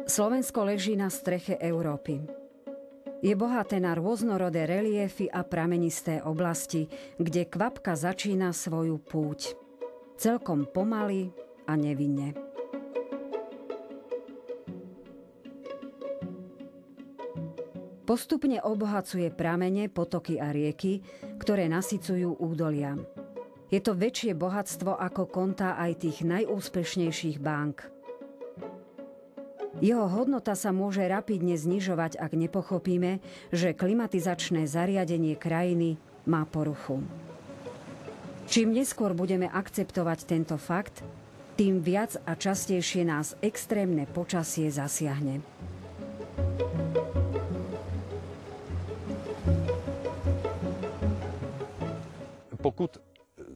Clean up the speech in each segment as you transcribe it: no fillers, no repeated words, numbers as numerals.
Slovensko leží na streche Európy. Je bohaté na rôznorodé reliéfy a pramenisté oblasti, kde kvapka začína svoju púť. Celkom pomaly a nevinne. Postupne obohacuje pramene, potoky a rieky, ktoré nasycujú údolia. Je to väčšie bohatstvo ako kontá aj tých najúspešnejších bank. Jeho hodnota sa môže rapidne znižovať, ak nepochopíme, že klimatizačné zariadenie krajiny má poruchu. Čím neskôr budeme akceptovať tento fakt, tým viac a častejšie nás extrémne počasie zasiahne. Pokud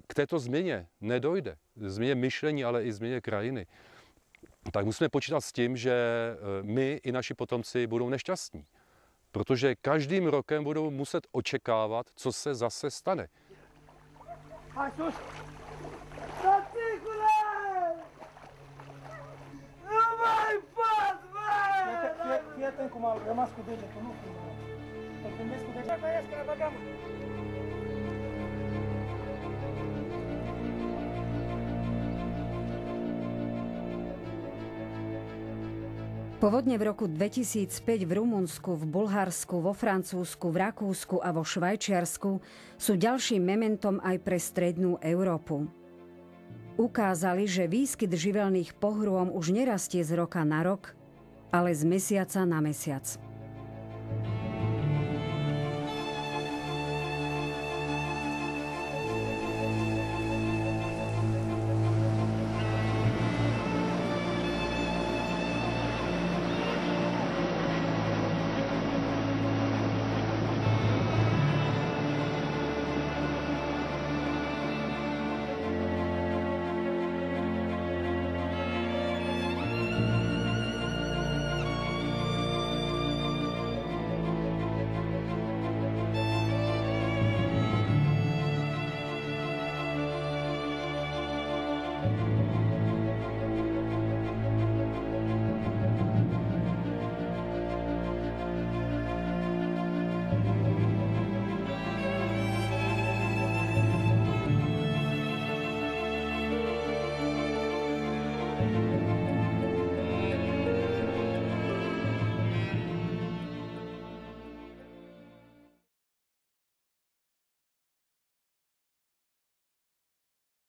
k této změně nedojde, změně myšlení, ale i změně krajiny, tak musíme počítat s tím, že my i naši potomci budou nešťastní. Protože každým rokem budou muset očekávat, co se zase stane. Povodne v roku 2005 v Rumunsku, v Bulharsku, vo Francúzsku, v Rakúsku a vo Švajčiarsku sú ďalším mementom aj pre strednú Európu. Ukázali, že výskyt živelných pohrôm už nerastie z roka na rok, ale z mesiaca na mesiac.